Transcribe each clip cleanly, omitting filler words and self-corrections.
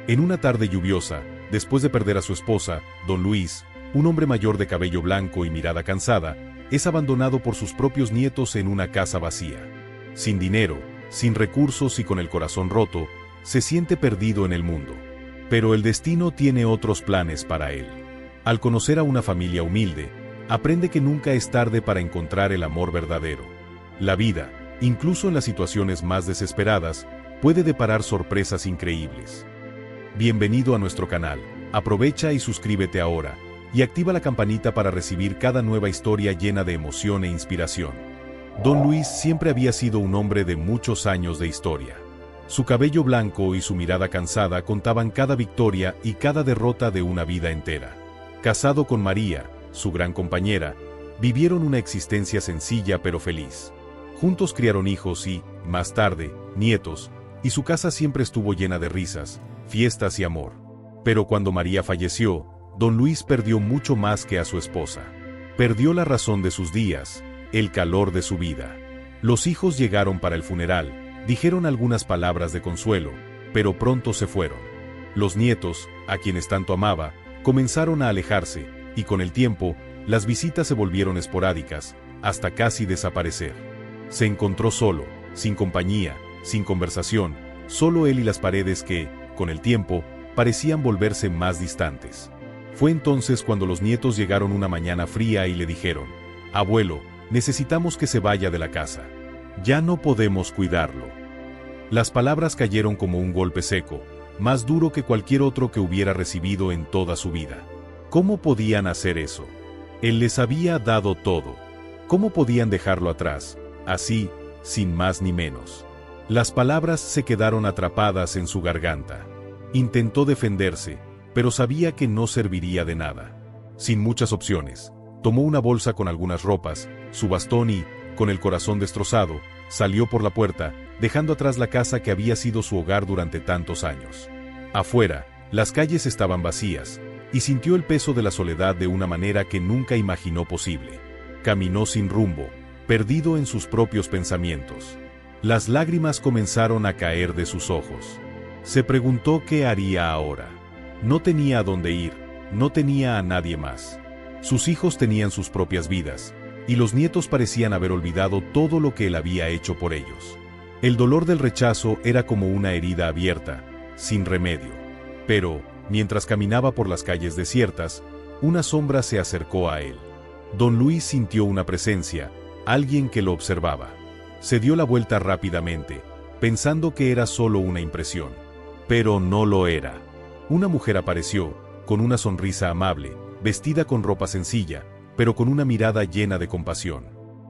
En una tarde lluviosa, después de perder a su esposa, don Luis, un hombre mayor de cabello blanco y mirada cansada, es abandonado por sus propios nietos en una casa vacía. Sin dinero, sin recursos y con el corazón roto, se siente perdido en el mundo. Pero el destino tiene otros planes para él. Al conocer a una familia humilde, aprende que nunca es tarde para encontrar el amor verdadero. La vida, incluso en las situaciones más desesperadas, puede deparar sorpresas increíbles. Bienvenido a nuestro canal, aprovecha y suscríbete ahora, y activa la campanita para recibir cada nueva historia llena de emoción e inspiración. Don Luis siempre había sido un hombre de muchos años de historia. Su cabello blanco y su mirada cansada contaban cada victoria y cada derrota de una vida entera. Casado con María, su gran compañera, vivieron una existencia sencilla pero feliz. Juntos criaron hijos y, más tarde, nietos, y su casa siempre estuvo llena de risas, fiestas y amor. Pero cuando María falleció, don Luis perdió mucho más que a su esposa. Perdió la razón de sus días, el calor de su vida. Los hijos llegaron para el funeral, dijeron algunas palabras de consuelo, pero pronto se fueron. Los nietos, a quienes tanto amaba, comenzaron a alejarse, y con el tiempo, las visitas se volvieron esporádicas, hasta casi desaparecer. Se encontró solo, sin compañía, sin conversación, solo él y las paredes que, con el tiempo, parecían volverse más distantes. Fue entonces cuando los nietos llegaron una mañana fría y le dijeron: «Abuelo, necesitamos que se vaya de la casa. Ya no podemos cuidarlo». Las palabras cayeron como un golpe seco, más duro que cualquier otro que hubiera recibido en toda su vida. ¿Cómo podían hacer eso? Él les había dado todo. ¿Cómo podían dejarlo atrás, así, sin más ni menos? Las palabras se quedaron atrapadas en su garganta. Intentó defenderse, pero sabía que no serviría de nada. Sin muchas opciones, tomó una bolsa con algunas ropas, su bastón y, con el corazón destrozado, salió por la puerta, dejando atrás la casa que había sido su hogar durante tantos años. Afuera, las calles estaban vacías, y sintió el peso de la soledad de una manera que nunca imaginó posible. Caminó sin rumbo, perdido en sus propios pensamientos. Las lágrimas comenzaron a caer de sus ojos. Se preguntó qué haría ahora. No tenía a dónde ir, no tenía a nadie más. Sus hijos tenían sus propias vidas, y los nietos parecían haber olvidado todo lo que él había hecho por ellos. El dolor del rechazo era como una herida abierta, sin remedio. Pero, mientras caminaba por las calles desiertas, una sombra se acercó a él. Don Luis sintió una presencia, alguien que lo observaba. Se dio la vuelta rápidamente, pensando que era solo una impresión. Pero no lo era. Una mujer apareció, con una sonrisa amable, vestida con ropa sencilla, pero con una mirada llena de compasión.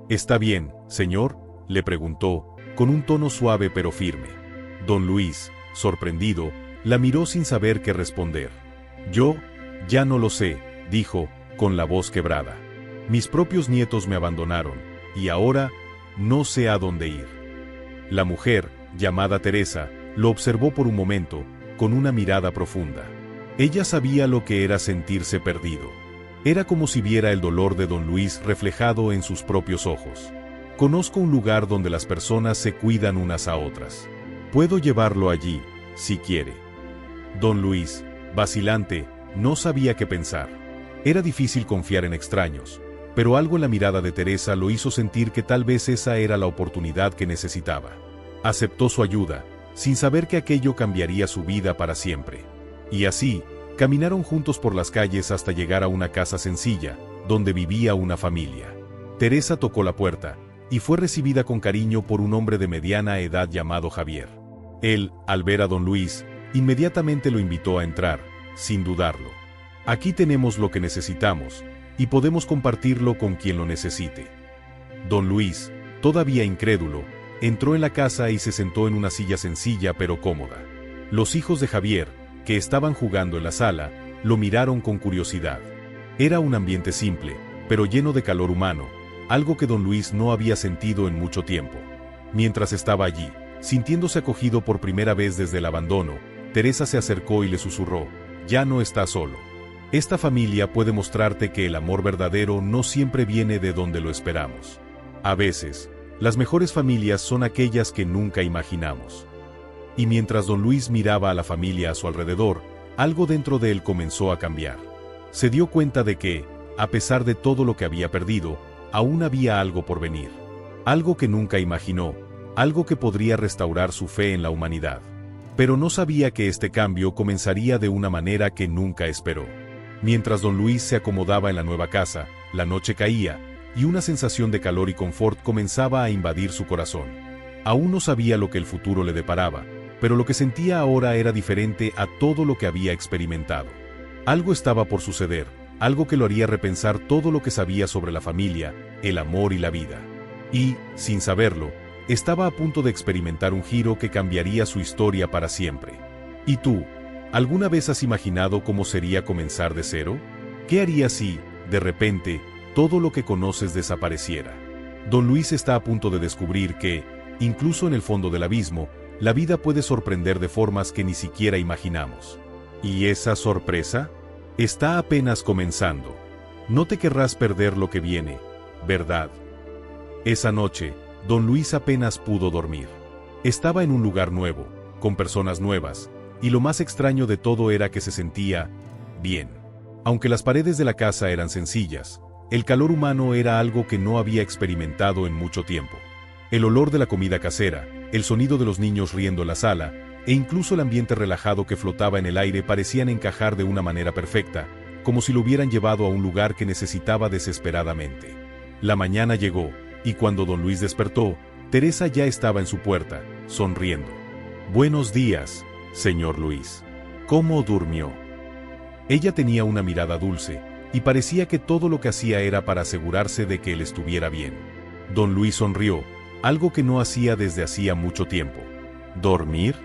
«¿Está bien, señor?», le preguntó, con un tono suave pero firme. Don Luis, sorprendido, la miró sin saber qué responder. «Yo, ya no lo sé», dijo, con la voz quebrada. «Mis propios nietos me abandonaron, y ahora, no sé a dónde ir». La mujer, llamada Teresa, lo observó por un momento, con una mirada profunda. Ella sabía lo que era sentirse perdido. Era como si viera el dolor de don Luis reflejado en sus propios ojos. «Conozco un lugar donde las personas se cuidan unas a otras. Puedo llevarlo allí, si quiere». Don Luis, vacilante, no sabía qué pensar. Era difícil confiar en extraños, pero algo en la mirada de Teresa lo hizo sentir que tal vez esa era la oportunidad que necesitaba. Aceptó su ayuda, sin saber que aquello cambiaría su vida para siempre. Y así, caminaron juntos por las calles hasta llegar a una casa sencilla, donde vivía una familia. Teresa tocó la puerta, y fue recibida con cariño por un hombre de mediana edad llamado Javier. Él, al ver a don Luis, inmediatamente lo invitó a entrar, sin dudarlo. «Aquí tenemos lo que necesitamos, y podemos compartirlo con quien lo necesite». Don Luis, todavía incrédulo, entró en la casa y se sentó en una silla sencilla pero cómoda. Los hijos de Javier, que estaban jugando en la sala, lo miraron con curiosidad. Era un ambiente simple, pero lleno de calor humano, algo que don Luis no había sentido en mucho tiempo. Mientras estaba allí, sintiéndose acogido por primera vez desde el abandono, Teresa se acercó y le susurró: «Ya no estás solo. Esta familia puede mostrarte que el amor verdadero no siempre viene de donde lo esperamos. A veces, las mejores familias son aquellas que nunca imaginamos». Y mientras don Luis miraba a la familia a su alrededor, algo dentro de él comenzó a cambiar. Se dio cuenta de que, a pesar de todo lo que había perdido, aún había algo por venir. Algo que nunca imaginó, algo que podría restaurar su fe en la humanidad. Pero no sabía que este cambio comenzaría de una manera que nunca esperó. Mientras don Luis se acomodaba en la nueva casa, la noche caía, y una sensación de calor y confort comenzaba a invadir su corazón. Aún no sabía lo que el futuro le deparaba, pero lo que sentía ahora era diferente a todo lo que había experimentado. Algo estaba por suceder, algo que lo haría repensar todo lo que sabía sobre la familia, el amor y la vida. Y, sin saberlo, estaba a punto de experimentar un giro que cambiaría su historia para siempre. ¿Y tú? ¿Alguna vez has imaginado cómo sería comenzar de cero? ¿Qué harías si, de repente, todo lo que conoces desapareciera? Don Luis está a punto de descubrir que, incluso en el fondo del abismo, la vida puede sorprender de formas que ni siquiera imaginamos. ¿Y esa sorpresa? Está apenas comenzando. No te querrás perder lo que viene, ¿verdad? Esa noche, don Luis apenas pudo dormir. Estaba en un lugar nuevo, con personas nuevas, y lo más extraño de todo era que se sentía bien. Aunque las paredes de la casa eran sencillas, el calor humano era algo que no había experimentado en mucho tiempo. El olor de la comida casera, el sonido de los niños riendo en la sala, e incluso el ambiente relajado que flotaba en el aire parecían encajar de una manera perfecta, como si lo hubieran llevado a un lugar que necesitaba desesperadamente. La mañana llegó, y cuando don Luis despertó, Teresa ya estaba en su puerta, sonriendo. «Buenos días, señor Luis. ¿Cómo durmió?» Ella tenía una mirada dulce, y parecía que todo lo que hacía era para asegurarse de que él estuviera bien. Don Luis sonrió, algo que no hacía desde hacía mucho tiempo. ¿Dormir?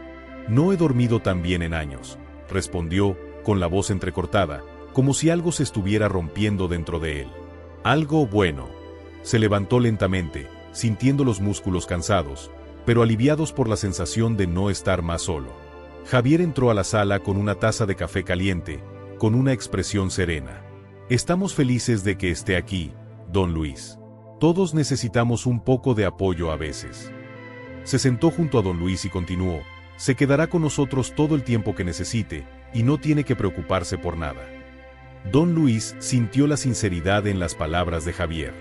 No he dormido tan bien en años, respondió, con la voz entrecortada, como si algo se estuviera rompiendo dentro de él. Algo bueno. Se levantó lentamente, sintiendo los músculos cansados, pero aliviados por la sensación de no estar más solo. Javier entró a la sala con una taza de café caliente, con una expresión serena. «Estamos felices de que esté aquí, don Luis. Todos necesitamos un poco de apoyo a veces». Se sentó junto a don Luis y continuó, «Se quedará con nosotros todo el tiempo que necesite, y no tiene que preocuparse por nada». Don Luis sintió la sinceridad en las palabras de Javier.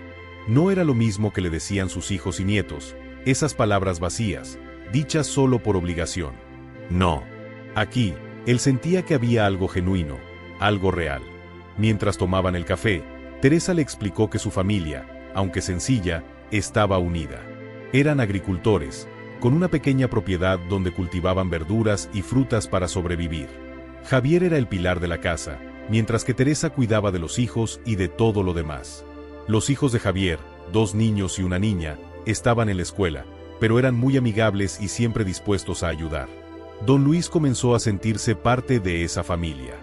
No era lo mismo que le decían sus hijos y nietos, esas palabras vacías, dichas solo por obligación. No. Aquí, él sentía que había algo genuino, algo real. Mientras tomaban el café, Teresa le explicó que su familia, aunque sencilla, estaba unida. Eran agricultores, con una pequeña propiedad donde cultivaban verduras y frutas para sobrevivir. Javier era el pilar de la casa, mientras que Teresa cuidaba de los hijos y de todo lo demás. Los hijos de Javier, 2 niños y una niña, estaban en la escuela, pero eran muy amigables y siempre dispuestos a ayudar. Don Luis comenzó a sentirse parte de esa familia.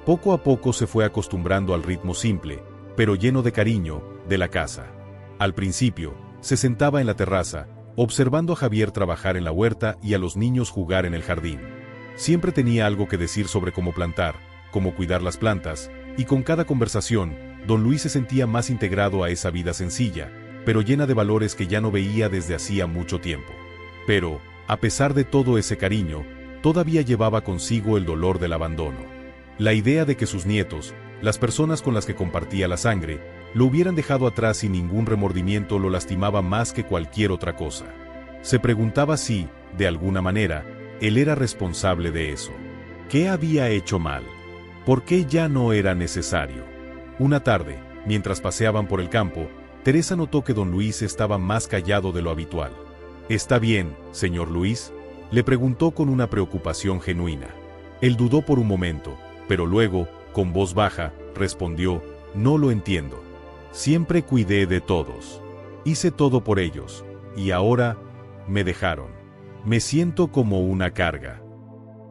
Poco a poco se fue acostumbrando al ritmo simple, pero lleno de cariño, de la casa. Al principio, se sentaba en la terraza, observando a Javier trabajar en la huerta y a los niños jugar en el jardín. Siempre tenía algo que decir sobre cómo plantar, cómo cuidar las plantas, y con cada conversación, don Luis se sentía más integrado a esa vida sencilla, pero llena de valores que ya no veía desde hacía mucho tiempo. Pero, a pesar de todo ese cariño, todavía llevaba consigo el dolor del abandono. La idea de que sus nietos, las personas con las que compartía la sangre, lo hubieran dejado atrás sin ningún remordimiento lo lastimaba más que cualquier otra cosa. Se preguntaba si, de alguna manera, él era responsable de eso. ¿Qué había hecho mal? ¿Por qué ya no era necesario? Una tarde, mientras paseaban por el campo, Teresa notó que don Luis estaba más callado de lo habitual. «¿Está bien, señor Luis?», le preguntó con una preocupación genuina. Él dudó por un momento, pero luego, con voz baja, respondió, «No lo entiendo. Siempre cuidé de todos. Hice todo por ellos, y ahora, me dejaron. Me siento como una carga».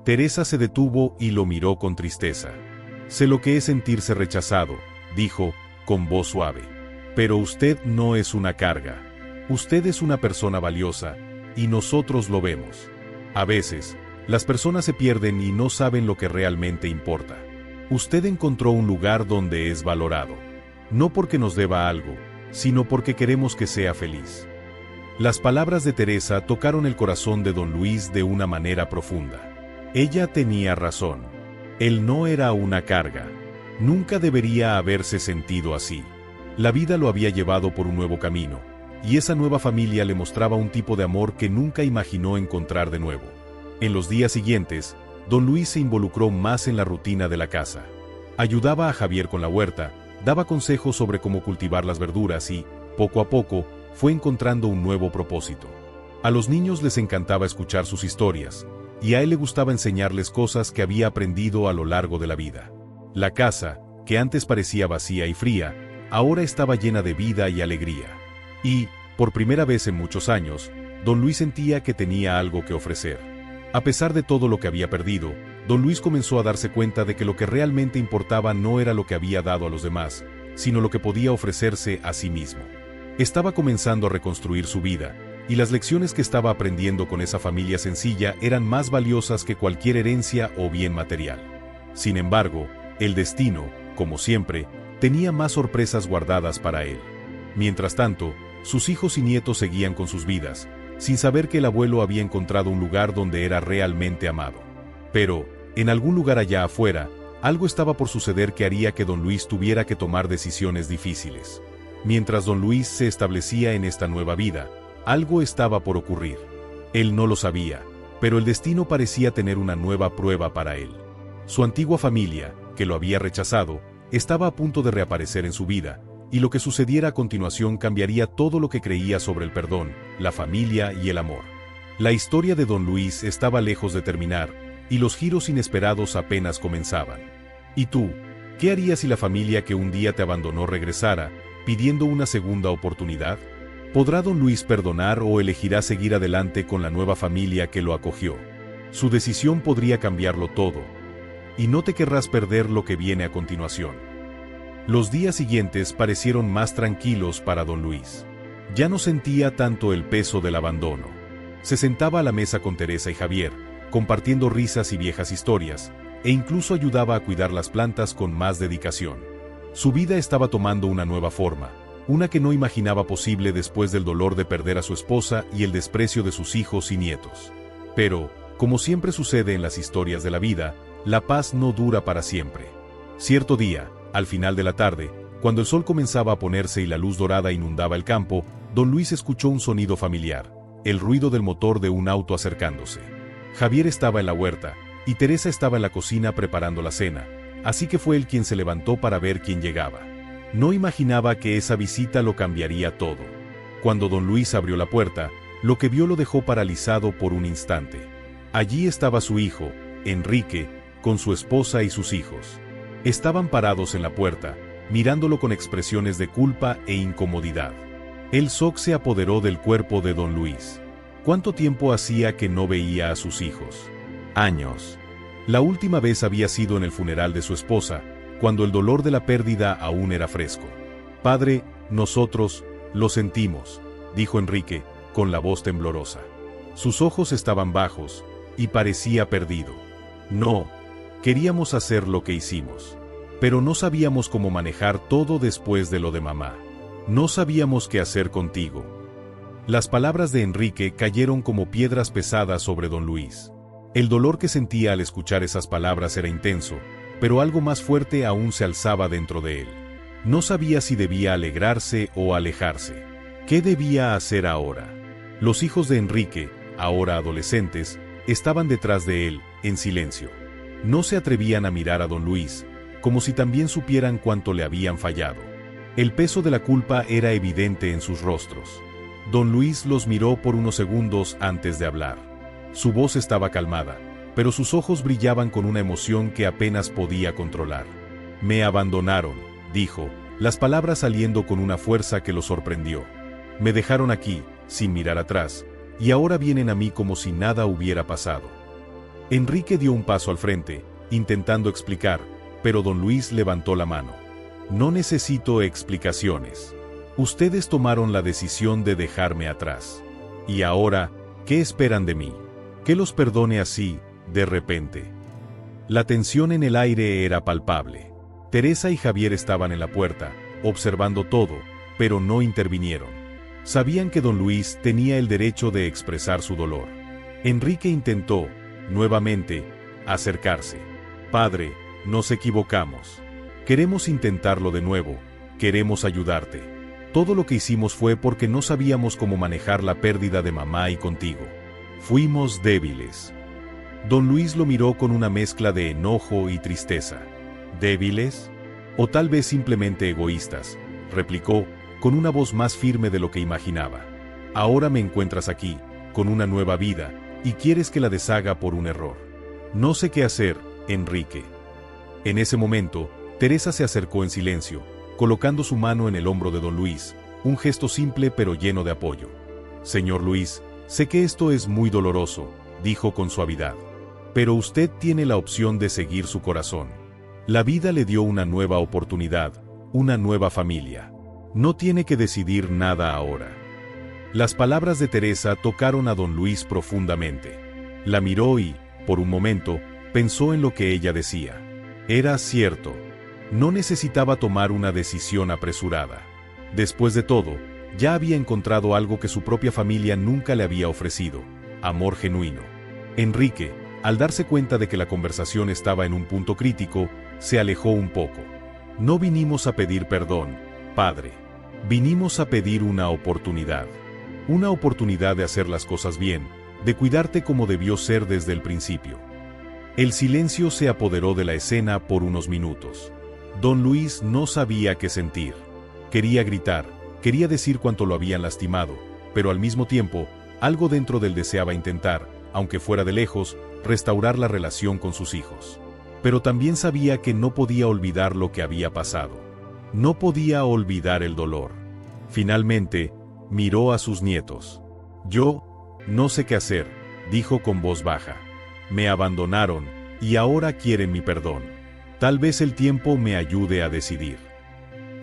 Teresa se detuvo y lo miró con tristeza. «Sé lo que es sentirse rechazado», dijo, con voz suave. «Pero usted no es una carga. Usted es una persona valiosa, y nosotros lo vemos. A veces, las personas se pierden y no saben lo que realmente importa. Usted encontró un lugar donde es valorado. No porque nos deba algo, sino porque queremos que sea feliz». Las palabras de Teresa tocaron el corazón de don Luis de una manera profunda. Ella tenía razón. Él no era una carga. Nunca debería haberse sentido así. La vida lo había llevado por un nuevo camino, y esa nueva familia le mostraba un tipo de amor que nunca imaginó encontrar de nuevo. En los días siguientes, don Luis se involucró más en la rutina de la casa. Ayudaba a Javier con la huerta, daba consejos sobre cómo cultivar las verduras y, poco a poco, fue encontrando un nuevo propósito. A los niños les encantaba escuchar sus historias, y a él le gustaba enseñarles cosas que había aprendido a lo largo de la vida. La casa, que antes parecía vacía y fría, ahora estaba llena de vida y alegría. Y, por primera vez en muchos años, don Luis sentía que tenía algo que ofrecer. A pesar de todo lo que había perdido, don Luis comenzó a darse cuenta de que lo que realmente importaba no era lo que había dado a los demás, sino lo que podía ofrecerse a sí mismo. Estaba comenzando a reconstruir su vida, y las lecciones que estaba aprendiendo con esa familia sencilla eran más valiosas que cualquier herencia o bien material. Sin embargo, el destino, como siempre, tenía más sorpresas guardadas para él. Mientras tanto, sus hijos y nietos seguían con sus vidas, sin saber que el abuelo había encontrado un lugar donde era realmente amado. Pero, en algún lugar allá afuera, algo estaba por suceder que haría que don Luis tuviera que tomar decisiones difíciles. Mientras don Luis se establecía en esta nueva vida, algo estaba por ocurrir. Él no lo sabía, pero el destino parecía tener una nueva prueba para él. Su antigua familia, que lo había rechazado, estaba a punto de reaparecer en su vida, y lo que sucediera a continuación cambiaría todo lo que creía sobre el perdón, la familia y el amor. La historia de don Luis estaba lejos de terminar, y los giros inesperados apenas comenzaban. ¿Y tú? ¿Qué harías si la familia que un día te abandonó regresara, pidiendo una segunda oportunidad? ¿Podrá don Luis perdonar o elegirá seguir adelante con la nueva familia que lo acogió? Su decisión podría cambiarlo todo, y no te querrás perder lo que viene a continuación. Los días siguientes parecieron más tranquilos para don Luis. Ya no sentía tanto el peso del abandono. Se sentaba a la mesa con Teresa y Javier, compartiendo risas y viejas historias, e incluso ayudaba a cuidar las plantas con más dedicación. Su vida estaba tomando una nueva forma, una que no imaginaba posible después del dolor de perder a su esposa y el desprecio de sus hijos y nietos. Pero, como siempre sucede en las historias de la vida, la paz no dura para siempre. Cierto día, al final de la tarde, cuando el sol comenzaba a ponerse y la luz dorada inundaba el campo, don Luis escuchó un sonido familiar, el ruido del motor de un auto acercándose. Javier estaba en la huerta, y Teresa estaba en la cocina preparando la cena, así que fue él quien se levantó para ver quién llegaba. No imaginaba que esa visita lo cambiaría todo. Cuando don Luis abrió la puerta, lo que vio lo dejó paralizado por un instante. Allí estaba su hijo, Enrique, con su esposa y sus hijos. Estaban parados en la puerta, mirándolo con expresiones de culpa e incomodidad. El shock se apoderó del cuerpo de don Luis. ¿Cuánto tiempo hacía que no veía a sus hijos? Años. La última vez había sido en el funeral de su esposa, cuando el dolor de la pérdida aún era fresco. Padre, nosotros lo sentimos, dijo Enrique, con la voz temblorosa. Sus ojos estaban bajos, y parecía perdido. No, queríamos hacer lo que hicimos. Pero no sabíamos cómo manejar todo después de lo de mamá. No sabíamos qué hacer contigo. Las palabras de Enrique cayeron como piedras pesadas sobre don Luis. El dolor que sentía al escuchar esas palabras era intenso, pero algo más fuerte aún se alzaba dentro de él. No sabía si debía alegrarse o alejarse. ¿Qué debía hacer ahora? Los hijos de Enrique, ahora adolescentes, estaban detrás de él, en silencio. No se atrevían a mirar a don Luis, como si también supieran cuánto le habían fallado. El peso de la culpa era evidente en sus rostros. Don Luis los miró por unos segundos antes de hablar. Su voz estaba calmada, pero sus ojos brillaban con una emoción que apenas podía controlar. Me abandonaron, dijo, las palabras saliendo con una fuerza que lo sorprendió. Me dejaron aquí, sin mirar atrás, y ahora vienen a mí como si nada hubiera pasado. Enrique dio un paso al frente, intentando explicar, pero don Luis levantó la mano. No necesito explicaciones. Ustedes tomaron la decisión de dejarme atrás. Y ahora, ¿qué esperan de mí? Que los perdone así, de repente. La tensión en el aire era palpable. Teresa y Javier estaban en la puerta, observando todo, pero no intervinieron. Sabían que don Luis tenía el derecho de expresar su dolor. Enrique intentó, nuevamente, acercarse. Padre, nos equivocamos. Queremos intentarlo de nuevo, queremos ayudarte. Todo lo que hicimos fue porque no sabíamos cómo manejar la pérdida de mamá y contigo. Fuimos débiles. Don Luis lo miró con una mezcla de enojo y tristeza. ¿Débiles? ¿O tal vez simplemente egoístas?, replicó, con una voz más firme de lo que imaginaba. Ahora me encuentras aquí, con una nueva vida, y quieres que la deshaga por un error. No sé qué hacer, Enrique. En ese momento, Teresa se acercó en silencio, colocando su mano en el hombro de don Luis, un gesto simple pero lleno de apoyo. Señor Luis, sé que esto es muy doloroso, dijo con suavidad. Pero usted tiene la opción de seguir su corazón. La vida le dio una nueva oportunidad, una nueva familia. No tiene que decidir nada ahora. Las palabras de Teresa tocaron a don Luis profundamente. La miró y, por un momento, pensó en lo que ella decía. Era cierto. No necesitaba tomar una decisión apresurada. Después de todo, ya había encontrado algo que su propia familia nunca le había ofrecido: amor genuino. Enrique, al darse cuenta de que la conversación estaba en un punto crítico, se alejó un poco. No vinimos a pedir perdón, padre. Vinimos a pedir una oportunidad. Una oportunidad de hacer las cosas bien, de cuidarte como debió ser desde el principio. El silencio se apoderó de la escena por unos minutos. Don Luis no sabía qué sentir. Quería gritar, quería decir cuánto lo habían lastimado, pero al mismo tiempo, algo dentro de él deseaba intentar, aunque fuera de lejos, restaurar la relación con sus hijos. Pero también sabía que no podía olvidar lo que había pasado. No podía olvidar el dolor. Finalmente, miró a sus nietos. Yo, no sé qué hacer, dijo con voz baja. Me abandonaron, y ahora quieren mi perdón. Tal vez el tiempo me ayude a decidir.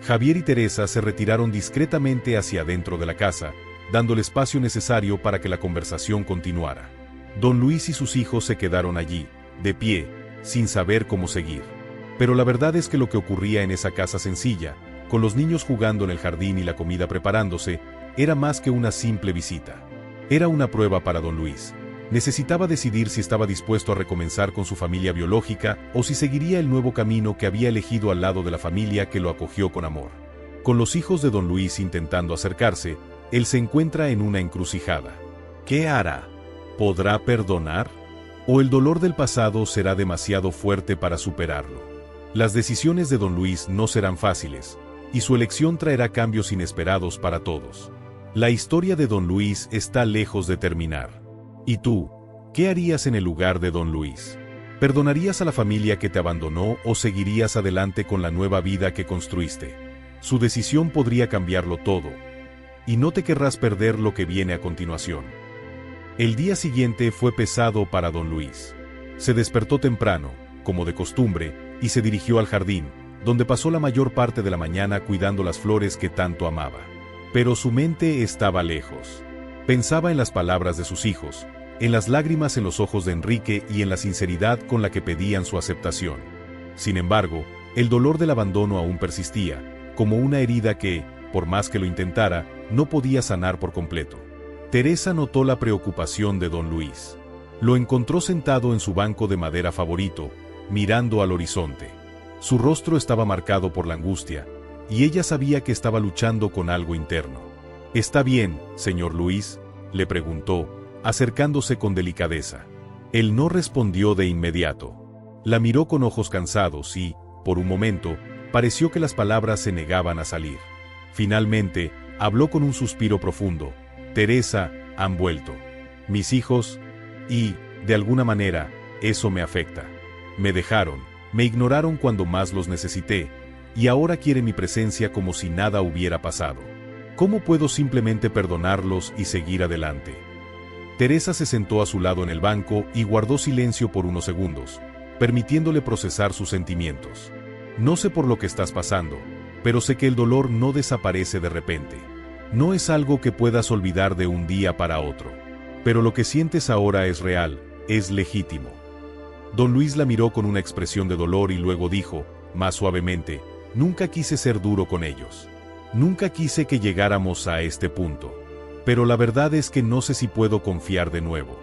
Javier y Teresa se retiraron discretamente hacia adentro de la casa, dando el espacio necesario para que la conversación continuara. Don Luis y sus hijos se quedaron allí, de pie, sin saber cómo seguir. Pero la verdad es que lo que ocurría en esa casa sencilla, con los niños jugando en el jardín y la comida preparándose, era más que una simple visita. Era una prueba para don Luis. Necesitaba decidir si estaba dispuesto a recomenzar con su familia biológica o si seguiría el nuevo camino que había elegido al lado de la familia que lo acogió con amor. Con los hijos de don Luis intentando acercarse, él se encuentra en una encrucijada. ¿Qué hará? ¿Podrá perdonar? ¿O el dolor del pasado será demasiado fuerte para superarlo? Las decisiones de don Luis no serán fáciles, y su elección traerá cambios inesperados para todos. La historia de don Luis está lejos de terminar. ¿Y tú, qué harías en el lugar de don Luis? ¿Perdonarías a la familia que te abandonó o seguirías adelante con la nueva vida que construiste? Su decisión podría cambiarlo todo, y no te querrás perder lo que viene a continuación. El día siguiente fue pesado para don Luis. Se despertó temprano, como de costumbre, y se dirigió al jardín, donde pasó la mayor parte de la mañana cuidando las flores que tanto amaba. Pero su mente estaba lejos. Pensaba en las palabras de sus hijos, en las lágrimas en los ojos de Enrique y en la sinceridad con la que pedían su aceptación. Sin embargo, el dolor del abandono aún persistía, como una herida que, por más que lo intentara, no podía sanar por completo. Teresa notó la preocupación de don Luis. Lo encontró sentado en su banco de madera favorito, mirando al horizonte. Su rostro estaba marcado por la angustia, y ella sabía que estaba luchando con algo interno. ¿Está bien, señor Luis?, le preguntó, acercándose con delicadeza. Él no respondió de inmediato. La miró con ojos cansados y, por un momento, pareció que las palabras se negaban a salir. Finalmente, habló con un suspiro profundo. Teresa, han vuelto. Mis hijos, y, de alguna manera, eso me afecta. Me dejaron, me ignoraron cuando más los necesité, y ahora quieren mi presencia como si nada hubiera pasado. ¿Cómo puedo simplemente perdonarlos y seguir adelante? Teresa se sentó a su lado en el banco y guardó silencio por unos segundos, permitiéndole procesar sus sentimientos. No sé por lo que estás pasando, pero sé que el dolor no desaparece de repente. No es algo que puedas olvidar de un día para otro. Pero lo que sientes ahora es real, es legítimo. Don Luis la miró con una expresión de dolor y luego dijo, más suavemente, nunca quise ser duro con ellos. Nunca quise que llegáramos a este punto. Pero la verdad es que no sé si puedo confiar de nuevo.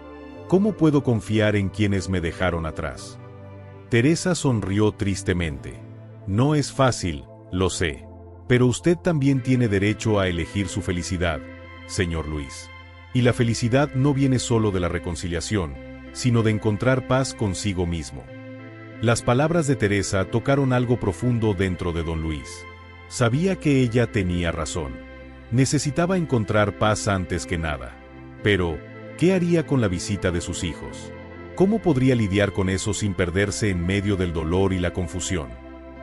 ¿Cómo puedo confiar en quienes me dejaron atrás? Teresa sonrió tristemente. No es fácil, lo sé. Pero usted también tiene derecho a elegir su felicidad, señor Luis. Y la felicidad no viene solo de la reconciliación, sino de encontrar paz consigo mismo. Las palabras de Teresa tocaron algo profundo dentro de don Luis. Sabía que ella tenía razón. Necesitaba encontrar paz antes que nada. Pero, ¿qué haría con la visita de sus hijos? ¿Cómo podría lidiar con eso sin perderse en medio del dolor y la confusión?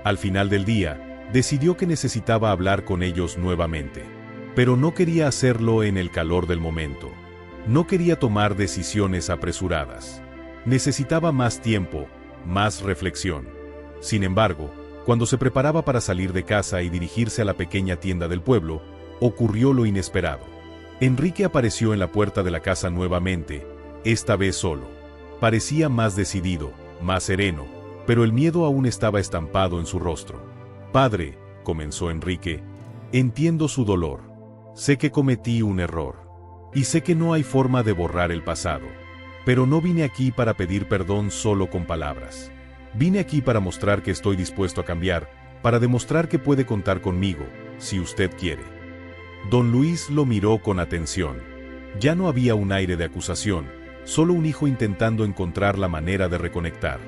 Al final del día, decidió que necesitaba hablar con ellos nuevamente. Pero no quería hacerlo en el calor del momento. No quería tomar decisiones apresuradas. Necesitaba más tiempo, más reflexión. Sin embargo, cuando se preparaba para salir de casa y dirigirse a la pequeña tienda del pueblo, ocurrió lo inesperado. Enrique apareció en la puerta de la casa nuevamente, esta vez solo. Parecía más decidido, más sereno, pero el miedo aún estaba estampado en su rostro. «Padre», comenzó Enrique, «entiendo su dolor. Sé que cometí un error. Y sé que no hay forma de borrar el pasado. Pero no vine aquí para pedir perdón solo con palabras. Vine aquí para mostrar que estoy dispuesto a cambiar, para demostrar que puede contar conmigo, si usted quiere». Don Luis lo miró con atención. Ya no había un aire de acusación, solo un hijo intentando encontrar la manera de reconectar.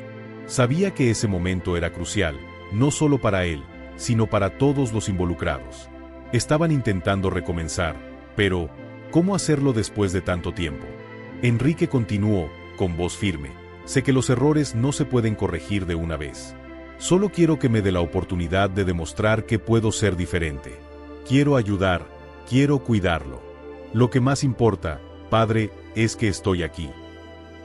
Sabía que ese momento era crucial, no solo para él, sino para todos los involucrados. Estaban intentando recomenzar, pero ¿cómo hacerlo después de tanto tiempo? Enrique continuó, con voz firme: «Sé que los errores no se pueden corregir de una vez. Solo quiero que me dé la oportunidad de demostrar que puedo ser diferente. Quiero ayudar, quiero cuidarlo. Lo que más importa, padre, es que estoy aquí».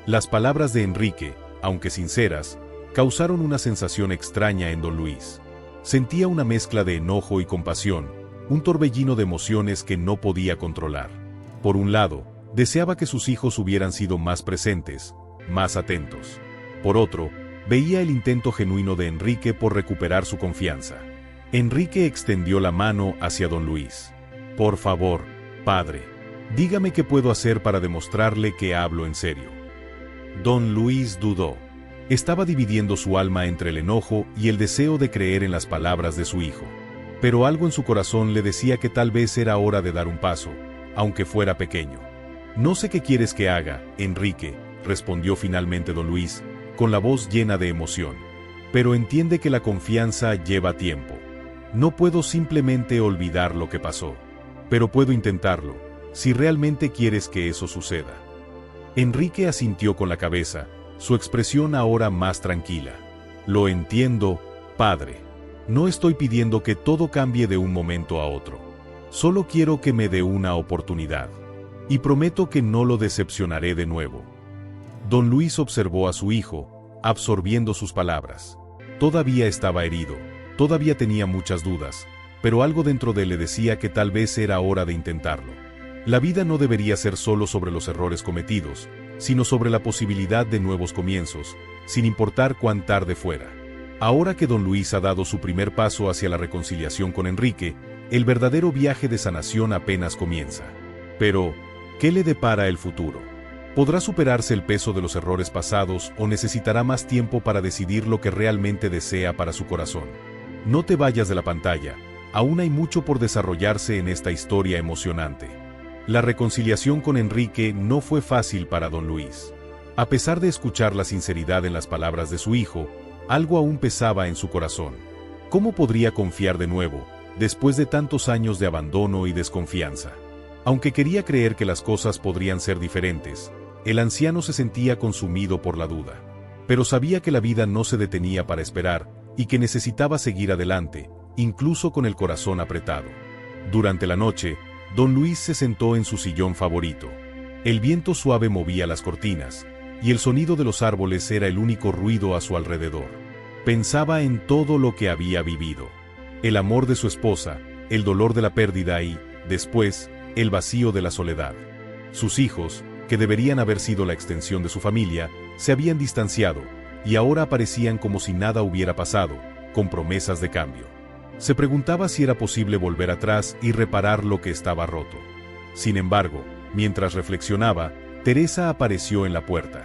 Las palabras de Enrique, aunque sinceras, causaron una sensación extraña en don Luis. Sentía una mezcla de enojo y compasión, un torbellino de emociones que no podía controlar. Por un lado, deseaba que sus hijos hubieran sido más presentes, más atentos. Por otro, veía el intento genuino de Enrique por recuperar su confianza. Enrique extendió la mano hacia don Luis. «Por favor, padre, dígame qué puedo hacer para demostrarle que hablo en serio». Don Luis dudó. Estaba dividiendo su alma entre el enojo y el deseo de creer en las palabras de su hijo. Pero algo en su corazón le decía que tal vez era hora de dar un paso, aunque fuera pequeño. «No sé qué quieres que haga, Enrique», respondió finalmente don Luis, con la voz llena de emoción. «Pero entiende que la confianza lleva tiempo. No puedo simplemente olvidar lo que pasó. Pero puedo intentarlo, si realmente quieres que eso suceda». Enrique asintió con la cabeza, su expresión ahora más tranquila. «Lo entiendo, padre. No estoy pidiendo que todo cambie de un momento a otro. Solo quiero que me dé una oportunidad. Y prometo que no lo decepcionaré de nuevo». Don Luis observó a su hijo, absorbiendo sus palabras. Todavía estaba herido, todavía tenía muchas dudas, pero algo dentro de él le decía que tal vez era hora de intentarlo. La vida no debería ser solo sobre los errores cometidos, sino sobre la posibilidad de nuevos comienzos, sin importar cuán tarde fuera. Ahora que don Luis ha dado su primer paso hacia la reconciliación con Enrique, el verdadero viaje de sanación apenas comienza. Pero, ¿qué le depara el futuro? ¿Podrá superarse el peso de los errores pasados o necesitará más tiempo para decidir lo que realmente desea para su corazón? No te vayas de la pantalla, aún hay mucho por desarrollarse en esta historia emocionante. La reconciliación con Enrique no fue fácil para don Luis. A pesar de escuchar la sinceridad en las palabras de su hijo, algo aún pesaba en su corazón. ¿Cómo podría confiar de nuevo, después de tantos años de abandono y desconfianza? Aunque quería creer que las cosas podrían ser diferentes, el anciano se sentía consumido por la duda. Pero sabía que la vida no se detenía para esperar, y que necesitaba seguir adelante, incluso con el corazón apretado. Durante la noche, don Luis se sentó en su sillón favorito. El viento suave movía las cortinas, y el sonido de los árboles era el único ruido a su alrededor. Pensaba en todo lo que había vivido. El amor de su esposa, el dolor de la pérdida y, después, el vacío de la soledad. Sus hijos, que deberían haber sido la extensión de su familia, se habían distanciado, y ahora aparecían como si nada hubiera pasado, con promesas de cambio. Se preguntaba si era posible volver atrás y reparar lo que estaba roto. Sin embargo, mientras reflexionaba, Teresa apareció en la puerta.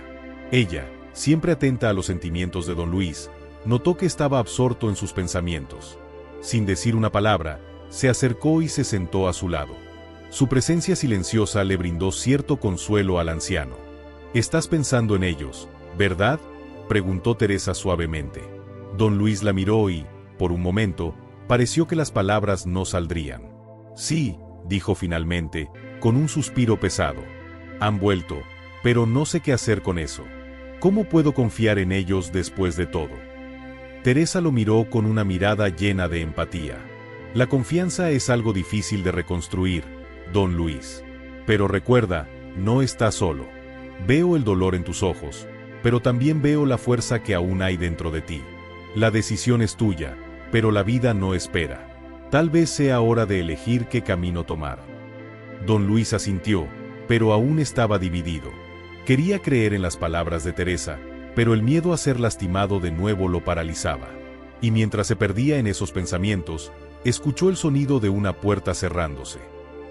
Ella, siempre atenta a los sentimientos de don Luis, notó que estaba absorto en sus pensamientos. Sin decir una palabra, se acercó y se sentó a su lado. Su presencia silenciosa le brindó cierto consuelo al anciano. «Estás pensando en ellos, ¿verdad?», preguntó Teresa suavemente. Don Luis la miró y, por un momento, pareció que las palabras no saldrían. «Sí», dijo finalmente, con un suspiro pesado. «Han vuelto, pero no sé qué hacer con eso. ¿Cómo puedo confiar en ellos después de todo?». Teresa lo miró con una mirada llena de empatía. «La confianza es algo difícil de reconstruir, don Luis. Pero recuerda, no estás solo. Veo el dolor en tus ojos, pero también veo la fuerza que aún hay dentro de ti. La decisión es tuya, pero la vida no espera. Tal vez sea hora de elegir qué camino tomar». Don Luis asintió, pero aún estaba dividido. Quería creer en las palabras de Teresa, pero el miedo a ser lastimado de nuevo lo paralizaba. Y mientras se perdía en esos pensamientos, escuchó el sonido de una puerta cerrándose.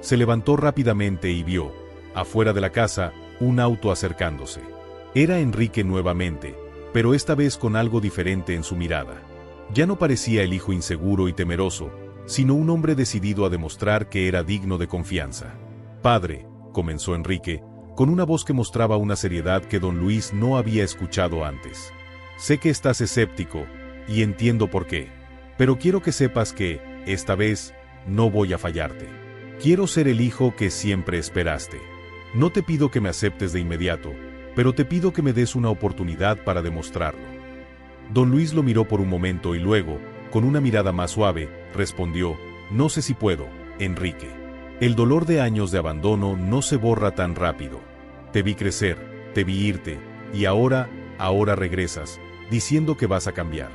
Se levantó rápidamente y vio, afuera de la casa, un auto acercándose. Era Enrique nuevamente, pero esta vez con algo diferente en su mirada. Ya no parecía el hijo inseguro y temeroso, sino un hombre decidido a demostrar que era digno de confianza. «Padre», comenzó Enrique, con una voz que mostraba una seriedad que don Luis no había escuchado antes. «Sé que estás escéptico, y entiendo por qué, pero quiero que sepas que, esta vez, no voy a fallarte. Quiero ser el hijo que siempre esperaste. No te pido que me aceptes de inmediato, pero te pido que me des una oportunidad para demostrarlo». Don Luis lo miró por un momento y luego, con una mirada más suave, respondió: «No sé si puedo, Enrique. El dolor de años de abandono no se borra tan rápido. Te vi crecer, te vi irte, y ahora regresas, diciendo que vas a cambiar.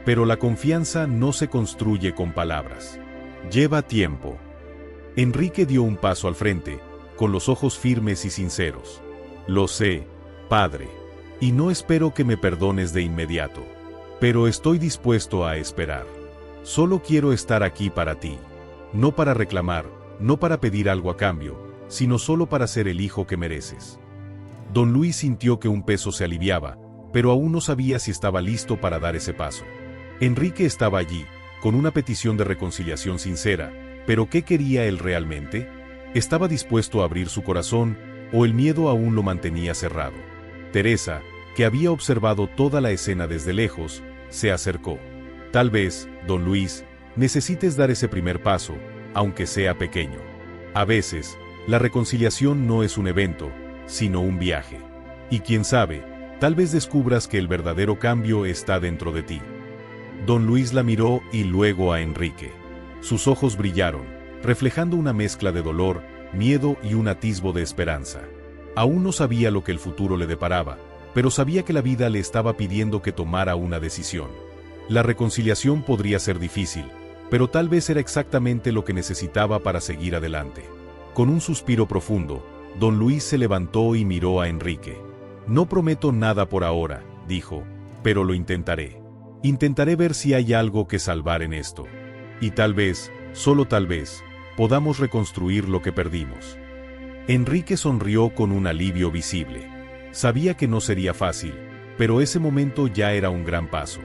Pero la confianza no se construye con palabras. Lleva tiempo». Enrique dio un paso al frente, con los ojos firmes y sinceros. «Lo sé, padre, y no espero que me perdones de inmediato. Pero estoy dispuesto a esperar. Solo quiero estar aquí para ti. No para reclamar, no para pedir algo a cambio, sino solo para ser el hijo que mereces». Don Luis sintió que un peso se aliviaba, pero aún no sabía si estaba listo para dar ese paso. Enrique estaba allí, con una petición de reconciliación sincera, pero ¿qué quería él realmente? ¿Estaba dispuesto a abrir su corazón, o el miedo aún lo mantenía cerrado? Teresa, que había observado toda la escena desde lejos, se acercó. «Tal vez, don Luis, necesites dar ese primer paso, aunque sea pequeño. A veces, la reconciliación no es un evento, sino un viaje. Y quién sabe, tal vez descubras que el verdadero cambio está dentro de ti». Don Luis la miró y luego a Enrique. Sus ojos brillaron, reflejando una mezcla de dolor, miedo y un atisbo de esperanza. Aún no sabía lo que el futuro le deparaba, pero sabía que la vida le estaba pidiendo que tomara una decisión. La reconciliación podría ser difícil, pero tal vez era exactamente lo que necesitaba para seguir adelante. Con un suspiro profundo, don Luis se levantó y miró a Enrique. «No prometo nada por ahora», dijo, «pero lo intentaré. Intentaré ver si hay algo que salvar en esto. Y tal vez, solo tal vez, podamos reconstruir lo que perdimos». Enrique sonrió con un alivio visible. Sabía que no sería fácil, pero ese momento ya era un gran paso.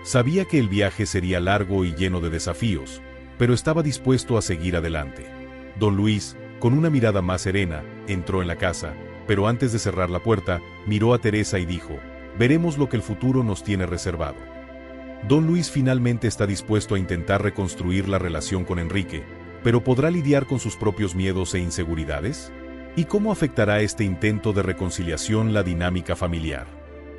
Sabía que el viaje sería largo y lleno de desafíos, pero estaba dispuesto a seguir adelante. Don Luis, con una mirada más serena, entró en la casa, pero antes de cerrar la puerta, miró a Teresa y dijo: «Veremos lo que el futuro nos tiene reservado». Don Luis finalmente está dispuesto a intentar reconstruir la relación con Enrique, pero ¿podrá lidiar con sus propios miedos e inseguridades? ¿Y cómo afectará este intento de reconciliación la dinámica familiar?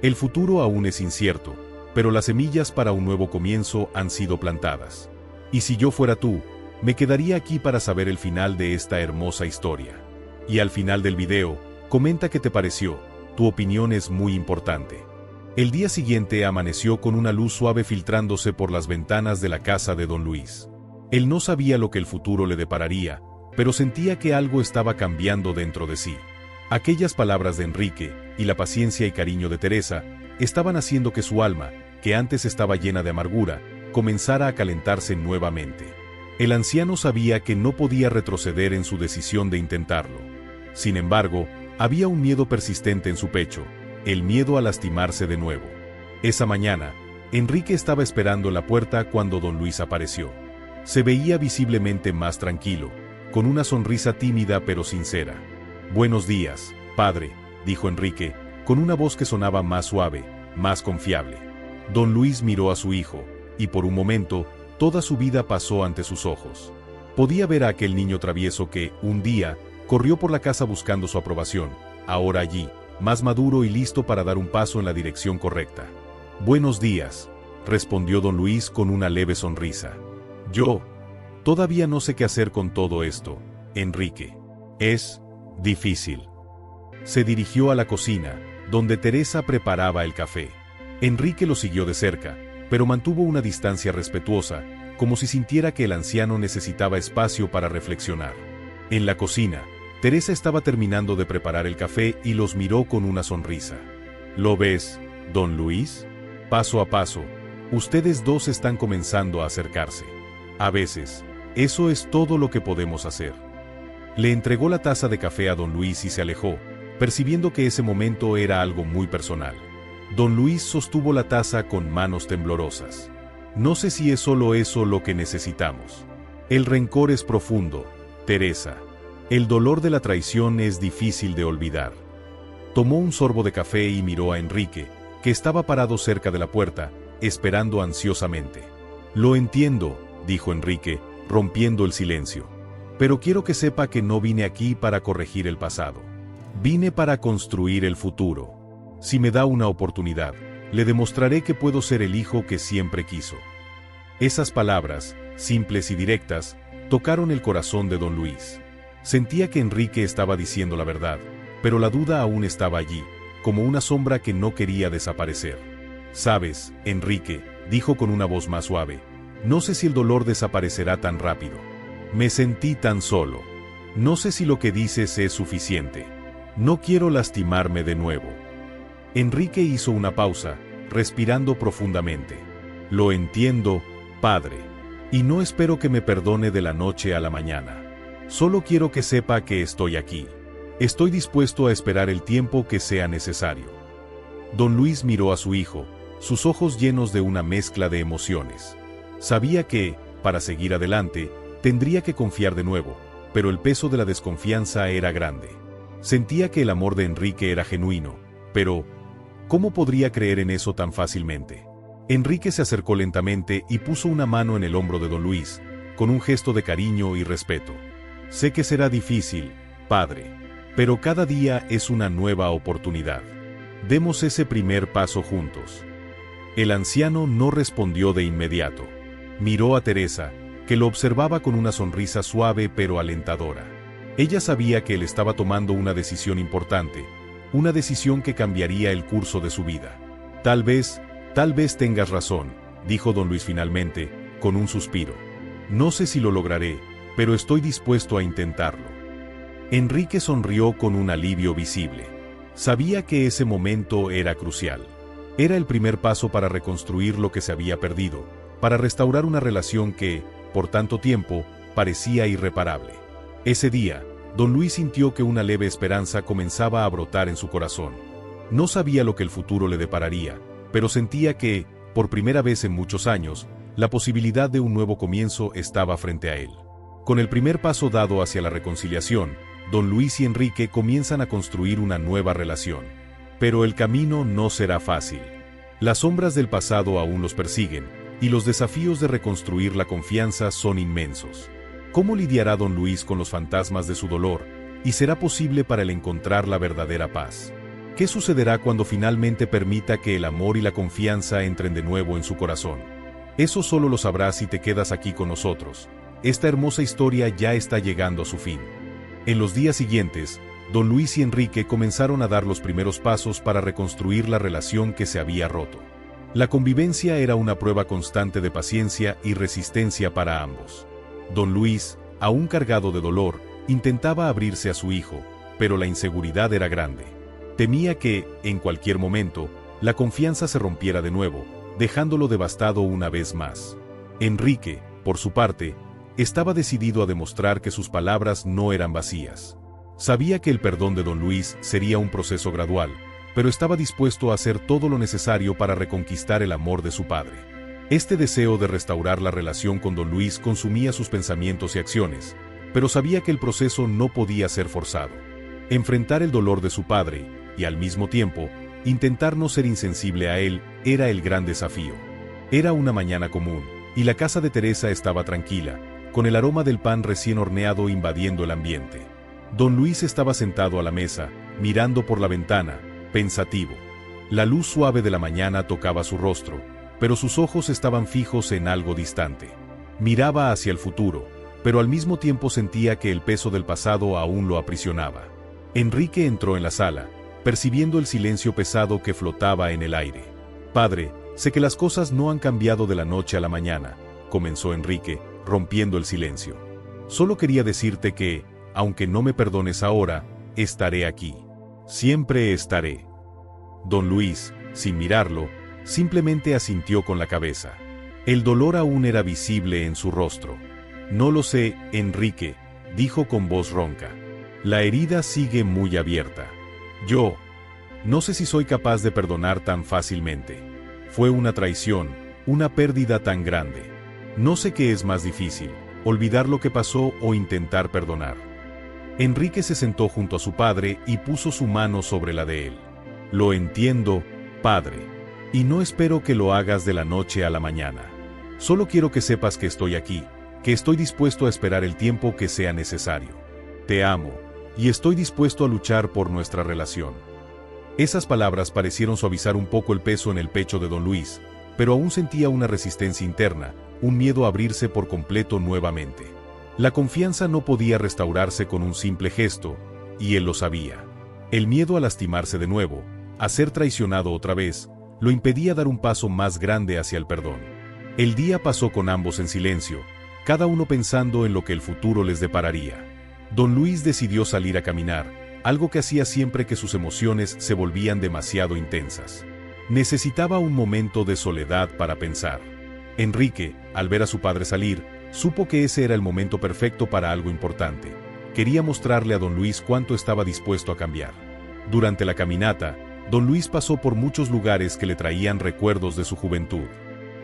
El futuro aún es incierto, pero las semillas para un nuevo comienzo han sido plantadas. Y si yo fuera tú, me quedaría aquí para saber el final de esta hermosa historia. Y al final del video, comenta qué te pareció, tu opinión es muy importante. El día siguiente amaneció con una luz suave filtrándose por las ventanas de la casa de don Luis. Él no sabía lo que el futuro le depararía, pero sentía que algo estaba cambiando dentro de sí. Aquellas palabras de Enrique, y la paciencia y cariño de Teresa, estaban haciendo que su alma, que antes estaba llena de amargura, comenzara a calentarse nuevamente. El anciano sabía que no podía retroceder en su decisión de intentarlo. Sin embargo, había un miedo persistente en su pecho, el miedo a lastimarse de nuevo. Esa mañana, Enrique estaba esperando en la puerta cuando don Luis apareció. Se veía visiblemente más tranquilo, con una sonrisa tímida pero sincera. «Buenos días, padre», dijo Enrique, con una voz que sonaba más suave, más confiable. Don Luis miró a su hijo, y por un momento, toda su vida pasó ante sus ojos. Podía ver a aquel niño travieso que, un día, corrió por la casa buscando su aprobación, ahora allí, más maduro y listo para dar un paso en la dirección correcta. «Buenos días», respondió don Luis con una leve sonrisa. «Yo todavía no sé qué hacer con todo esto, Enrique. Es difícil». Se dirigió a la cocina, donde Teresa preparaba el café. Enrique lo siguió de cerca, pero mantuvo una distancia respetuosa, como si sintiera que el anciano necesitaba espacio para reflexionar. En la cocina, Teresa estaba terminando de preparar el café y los miró con una sonrisa. «¿Lo ves, don Luis? Paso a paso, ustedes dos están comenzando a acercarse. A veces, eso es todo lo que podemos hacer». Le entregó la taza de café a don Luis y se alejó, percibiendo que ese momento era algo muy personal. Don Luis sostuvo la taza con manos temblorosas. «No sé si es solo eso lo que necesitamos. El rencor es profundo, Teresa. El dolor de la traición es difícil de olvidar». Tomó un sorbo de café y miró a Enrique, que estaba parado cerca de la puerta, esperando ansiosamente. «Lo entiendo», dijo Enrique, rompiendo el silencio. «Pero quiero que sepa que no vine aquí para corregir el pasado. Vine para construir el futuro. Si me da una oportunidad, le demostraré que puedo ser el hijo que siempre quiso». Esas palabras, simples y directas, tocaron el corazón de don Luis. Sentía que Enrique estaba diciendo la verdad, pero la duda aún estaba allí, como una sombra que no quería desaparecer. «Sabes, Enrique», dijo con una voz más suave, «no sé si el dolor desaparecerá tan rápido. Me sentí tan solo. No sé si lo que dices es suficiente. No quiero lastimarme de nuevo». Enrique hizo una pausa, respirando profundamente. «Lo entiendo, padre. Y no espero que me perdone de la noche a la mañana. Solo quiero que sepa que estoy aquí. Estoy dispuesto a esperar el tiempo que sea necesario». Don Luis miró a su hijo, sus ojos llenos de una mezcla de emociones. Sabía que, para seguir adelante, tendría que confiar de nuevo, pero el peso de la desconfianza era grande. Sentía que el amor de Enrique era genuino, pero ¿cómo podría creer en eso tan fácilmente? Enrique se acercó lentamente y puso una mano en el hombro de don Luis, con un gesto de cariño y respeto. «Sé que será difícil, padre, pero cada día es una nueva oportunidad. Demos ese primer paso juntos». El anciano no respondió de inmediato. Miró a Teresa, que lo observaba con una sonrisa suave pero alentadora. Ella sabía que él estaba tomando una decisión importante, una decisión que cambiaría el curso de su vida. Tal vez tengas razón», dijo don Luis finalmente, con un suspiro. «No sé si lo lograré, pero estoy dispuesto a intentarlo». Enrique sonrió con un alivio visible. Sabía que ese momento era crucial. Era el primer paso para reconstruir lo que se había perdido, para restaurar una relación que, por tanto tiempo, parecía irreparable. Ese día, don Luis sintió que una leve esperanza comenzaba a brotar en su corazón. No sabía lo que el futuro le depararía, pero sentía que, por primera vez en muchos años, la posibilidad de un nuevo comienzo estaba frente a él. Con el primer paso dado hacia la reconciliación, don Luis y Enrique comienzan a construir una nueva relación. Pero el camino no será fácil. Las sombras del pasado aún los persiguen, y los desafíos de reconstruir la confianza son inmensos. ¿Cómo lidiará don Luis con los fantasmas de su dolor, y será posible para él encontrar la verdadera paz? ¿Qué sucederá cuando finalmente permita que el amor y la confianza entren de nuevo en su corazón? Eso solo lo sabrás si te quedas aquí con nosotros. Esta hermosa historia ya está llegando a su fin. En los días siguientes, don Luis y Enrique comenzaron a dar los primeros pasos para reconstruir la relación que se había roto. La convivencia era una prueba constante de paciencia y resistencia para ambos. Don Luis, aún cargado de dolor, intentaba abrirse a su hijo, pero la inseguridad era grande. Temía que, en cualquier momento, la confianza se rompiera de nuevo, dejándolo devastado una vez más. Enrique, por su parte, estaba decidido a demostrar que sus palabras no eran vacías. Sabía que el perdón de don Luis sería un proceso gradual, pero estaba dispuesto a hacer todo lo necesario para reconquistar el amor de su padre. Este deseo de restaurar la relación con don Luis consumía sus pensamientos y acciones, pero sabía que el proceso no podía ser forzado. Enfrentar el dolor de su padre, y al mismo tiempo, intentar no ser insensible a él, era el gran desafío. Era una mañana común, y la casa de Teresa estaba tranquila, con el aroma del pan recién horneado invadiendo el ambiente. Don Luis estaba sentado a la mesa, mirando por la ventana, pensativo. La luz suave de la mañana tocaba su rostro, pero sus ojos estaban fijos en algo distante. Miraba hacia el futuro, pero al mismo tiempo sentía que el peso del pasado aún lo aprisionaba. Enrique entró en la sala, percibiendo el silencio pesado que flotaba en el aire. «Padre, sé que las cosas no han cambiado de la noche a la mañana», comenzó Enrique, rompiendo el silencio. «Solo quería decirte que, aunque no me perdones ahora, estaré aquí. Siempre estaré». Don Luis, sin mirarlo, simplemente asintió con la cabeza. El dolor aún era visible en su rostro. «No lo sé, Enrique», dijo con voz ronca. «La herida sigue muy abierta. Yo no sé si soy capaz de perdonar tan fácilmente. Fue una traición, una pérdida tan grande. No sé qué es más difícil, olvidar lo que pasó o intentar perdonar». Enrique se sentó junto a su padre y puso su mano sobre la de él. «Lo entiendo, padre. Y no espero que lo hagas de la noche a la mañana. Solo quiero que sepas que estoy aquí, que estoy dispuesto a esperar el tiempo que sea necesario. Te amo, y estoy dispuesto a luchar por nuestra relación». Esas palabras parecieron suavizar un poco el peso en el pecho de don Luis, pero aún sentía una resistencia interna, un miedo a abrirse por completo nuevamente. La confianza no podía restaurarse con un simple gesto, y él lo sabía. El miedo a lastimarse de nuevo, a ser traicionado otra vez, lo impedía dar un paso más grande hacia el perdón. El día pasó con ambos en silencio, cada uno pensando en lo que el futuro les depararía. Don Luis decidió salir a caminar, algo que hacía siempre que sus emociones se volvían demasiado intensas. Necesitaba un momento de soledad para pensar. Enrique, al ver a su padre salir, supo que ese era el momento perfecto para algo importante. Quería mostrarle a don Luis cuánto estaba dispuesto a cambiar. Durante la caminata, don Luis pasó por muchos lugares que le traían recuerdos de su juventud.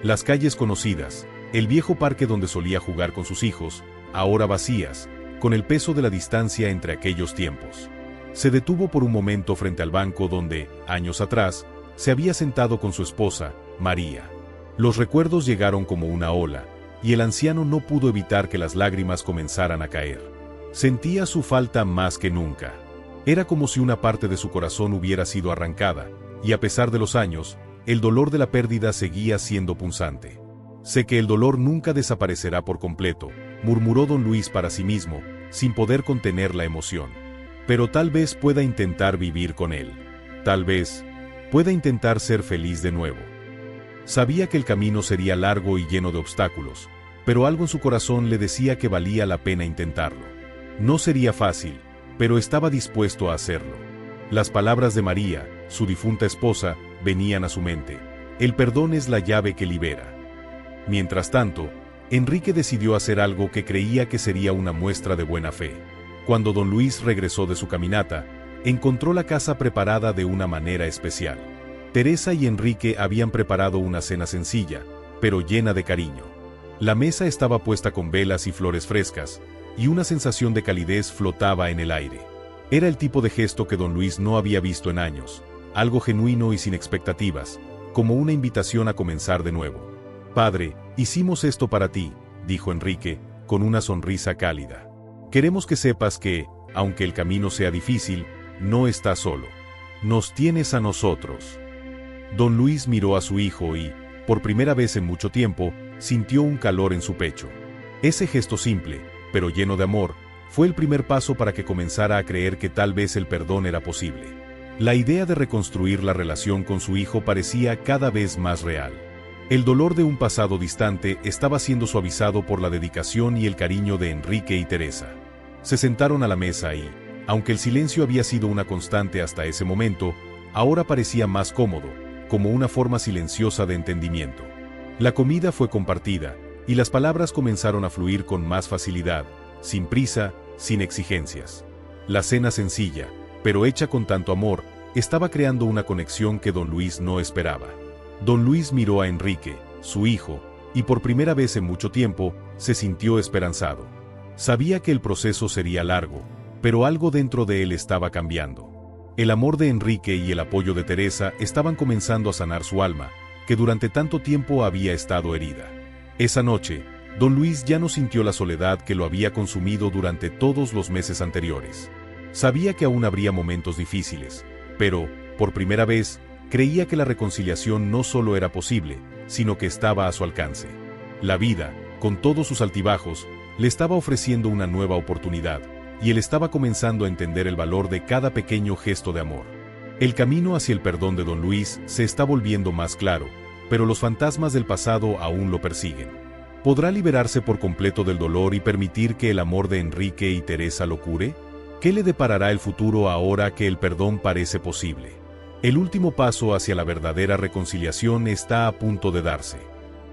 Las calles conocidas, el viejo parque donde solía jugar con sus hijos, ahora vacías, con el peso de la distancia entre aquellos tiempos. Se detuvo por un momento frente al banco donde, años atrás, se había sentado con su esposa, María. Los recuerdos llegaron como una ola, y el anciano no pudo evitar que las lágrimas comenzaran a caer. Sentía su falta más que nunca. Era como si una parte de su corazón hubiera sido arrancada, y a pesar de los años, el dolor de la pérdida seguía siendo punzante. «Sé que el dolor nunca desaparecerá por completo», murmuró don Luis para sí mismo, sin poder contener la emoción. «Pero tal vez pueda intentar vivir con él. Tal vez pueda intentar ser feliz de nuevo». Sabía que el camino sería largo y lleno de obstáculos, pero algo en su corazón le decía que valía la pena intentarlo. No sería fácil, pero estaba dispuesto a hacerlo. Las palabras de María, su difunta esposa, venían a su mente. El perdón es la llave que libera. Mientras tanto, Enrique decidió hacer algo que creía que sería una muestra de buena fe. Cuando don Luis regresó de su caminata, encontró la casa preparada de una manera especial. Teresa y Enrique habían preparado una cena sencilla, pero llena de cariño. La mesa estaba puesta con velas y flores frescas, y una sensación de calidez flotaba en el aire. Era el tipo de gesto que don Luis no había visto en años, algo genuino y sin expectativas, como una invitación a comenzar de nuevo. «Padre, hicimos esto para ti», dijo Enrique, con una sonrisa cálida. «Queremos que sepas que, aunque el camino sea difícil, no estás solo. Nos tienes a nosotros». Don Luis miró a su hijo y, por primera vez en mucho tiempo, sintió un calor en su pecho. Ese gesto simple, pero lleno de amor, fue el primer paso para que comenzara a creer que tal vez el perdón era posible. La idea de reconstruir la relación con su hijo parecía cada vez más real. El dolor de un pasado distante estaba siendo suavizado por la dedicación y el cariño de Enrique y Teresa. Se sentaron a la mesa y, aunque el silencio había sido una constante hasta ese momento, ahora parecía más cómodo, como una forma silenciosa de entendimiento. La comida fue compartida, y las palabras comenzaron a fluir con más facilidad, sin prisa, sin exigencias. La cena sencilla, pero hecha con tanto amor, estaba creando una conexión que don Luis no esperaba. Don Luis miró a Enrique, su hijo, y por primera vez en mucho tiempo, se sintió esperanzado. Sabía que el proceso sería largo, pero algo dentro de él estaba cambiando. El amor de Enrique y el apoyo de Teresa estaban comenzando a sanar su alma, que durante tanto tiempo había estado herida. Esa noche, don Luis ya no sintió la soledad que lo había consumido durante todos los meses anteriores. Sabía que aún habría momentos difíciles, pero, por primera vez, creía que la reconciliación no solo era posible, sino que estaba a su alcance. La vida, con todos sus altibajos, le estaba ofreciendo una nueva oportunidad, y él estaba comenzando a entender el valor de cada pequeño gesto de amor. El camino hacia el perdón de don Luis se está volviendo más claro, pero los fantasmas del pasado aún lo persiguen. ¿Podrá liberarse por completo del dolor y permitir que el amor de Enrique y Teresa lo cure? ¿Qué le deparará el futuro ahora que el perdón parece posible? El último paso hacia la verdadera reconciliación está a punto de darse.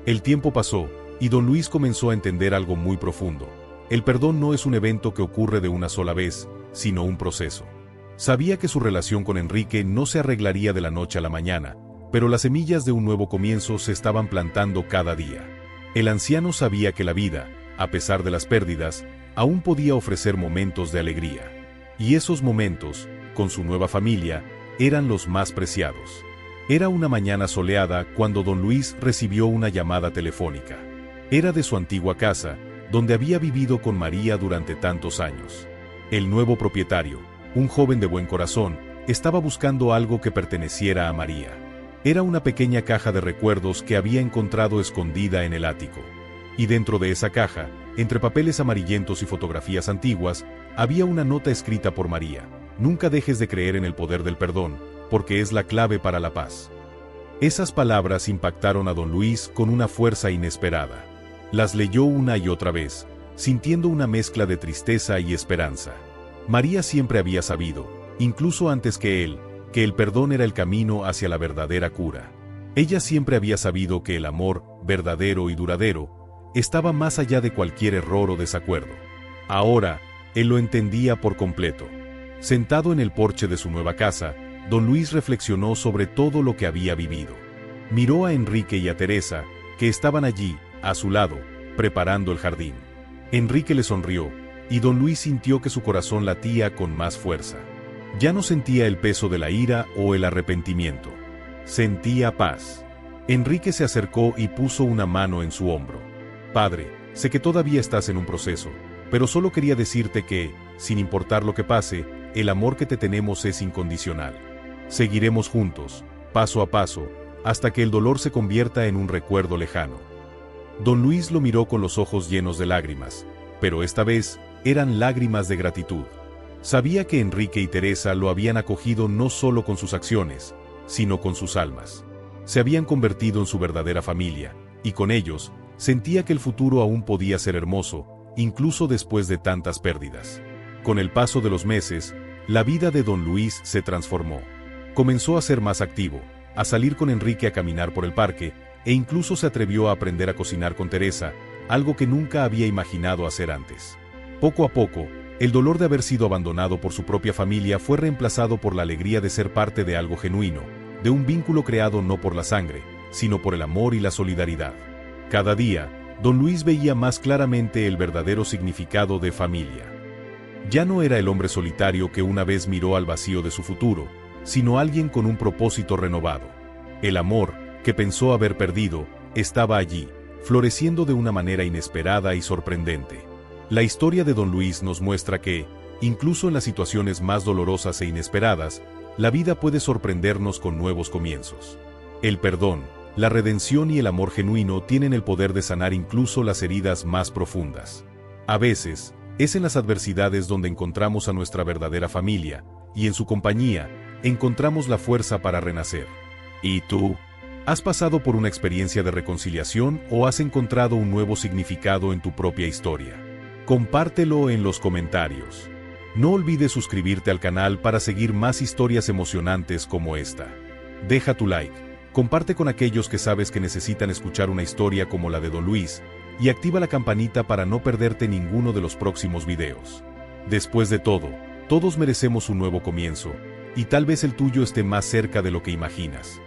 El tiempo pasó, y don Luis comenzó a entender algo muy profundo. El perdón no es un evento que ocurre de una sola vez, sino un proceso. Sabía que su relación con Enrique no se arreglaría de la noche a la mañana, pero las semillas de un nuevo comienzo se estaban plantando cada día. El anciano sabía que la vida, a pesar de las pérdidas, aún podía ofrecer momentos de alegría. Y esos momentos, con su nueva familia, eran los más preciados. Era una mañana soleada cuando don Luis recibió una llamada telefónica. Era de su antigua casa, donde había vivido con María durante tantos años. El nuevo propietario, un joven de buen corazón, estaba buscando algo que perteneciera a María. Era una pequeña caja de recuerdos que había encontrado escondida en el ático. Y dentro de esa caja, entre papeles amarillentos y fotografías antiguas, había una nota escrita por María: nunca dejes de creer en el poder del perdón, porque es la clave para la paz. Esas palabras impactaron a don Luis con una fuerza inesperada. Las leyó una y otra vez, sintiendo una mezcla de tristeza y esperanza. María siempre había sabido, incluso antes que él, que el perdón era el camino hacia la verdadera cura. Ella siempre había sabido que el amor, verdadero y duradero, estaba más allá de cualquier error o desacuerdo. Ahora, él lo entendía por completo. Sentado en el porche de su nueva casa, don Luis reflexionó sobre todo lo que había vivido. Miró a Enrique y a Teresa, que estaban allí, a su lado, preparando el jardín. Enrique le sonrió, y don Luis sintió que su corazón latía con más fuerza. Ya no sentía el peso de la ira o el arrepentimiento. Sentía paz. Enrique se acercó y puso una mano en su hombro. Padre, sé que todavía estás en un proceso, pero solo quería decirte que, sin importar lo que pase, el amor que te tenemos es incondicional. Seguiremos juntos, paso a paso, hasta que el dolor se convierta en un recuerdo lejano. Don Luis lo miró con los ojos llenos de lágrimas, pero esta vez eran lágrimas de gratitud. Sabía que Enrique y Teresa lo habían acogido no solo con sus acciones, sino con sus almas. Se habían convertido en su verdadera familia, y con ellos, sentía que el futuro aún podía ser hermoso, incluso después de tantas pérdidas. Con el paso de los meses, la vida de don Luis se transformó. Comenzó a ser más activo, a salir con Enrique a caminar por el parque, e incluso se atrevió a aprender a cocinar con Teresa, algo que nunca había imaginado hacer antes. Poco a poco, el dolor de haber sido abandonado por su propia familia fue reemplazado por la alegría de ser parte de algo genuino, de un vínculo creado no por la sangre, sino por el amor y la solidaridad. Cada día, don Luis veía más claramente el verdadero significado de familia. Ya no era el hombre solitario que una vez miró al vacío de su futuro, sino alguien con un propósito renovado. El amor, que pensó haber perdido, estaba allí, floreciendo de una manera inesperada y sorprendente. La historia de don Luis nos muestra que, incluso en las situaciones más dolorosas e inesperadas, la vida puede sorprendernos con nuevos comienzos. El perdón, la redención y el amor genuino tienen el poder de sanar incluso las heridas más profundas. A veces, es en las adversidades donde encontramos a nuestra verdadera familia, y en su compañía, encontramos la fuerza para renacer. ¿Y tú? ¿Has pasado por una experiencia de reconciliación o has encontrado un nuevo significado en tu propia historia? Compártelo en los comentarios. No olvides suscribirte al canal para seguir más historias emocionantes como esta. Deja tu like, comparte con aquellos que sabes que necesitan escuchar una historia como la de don Luis, y activa la campanita para no perderte ninguno de los próximos videos. Después de todo, todos merecemos un nuevo comienzo, y tal vez el tuyo esté más cerca de lo que imaginas.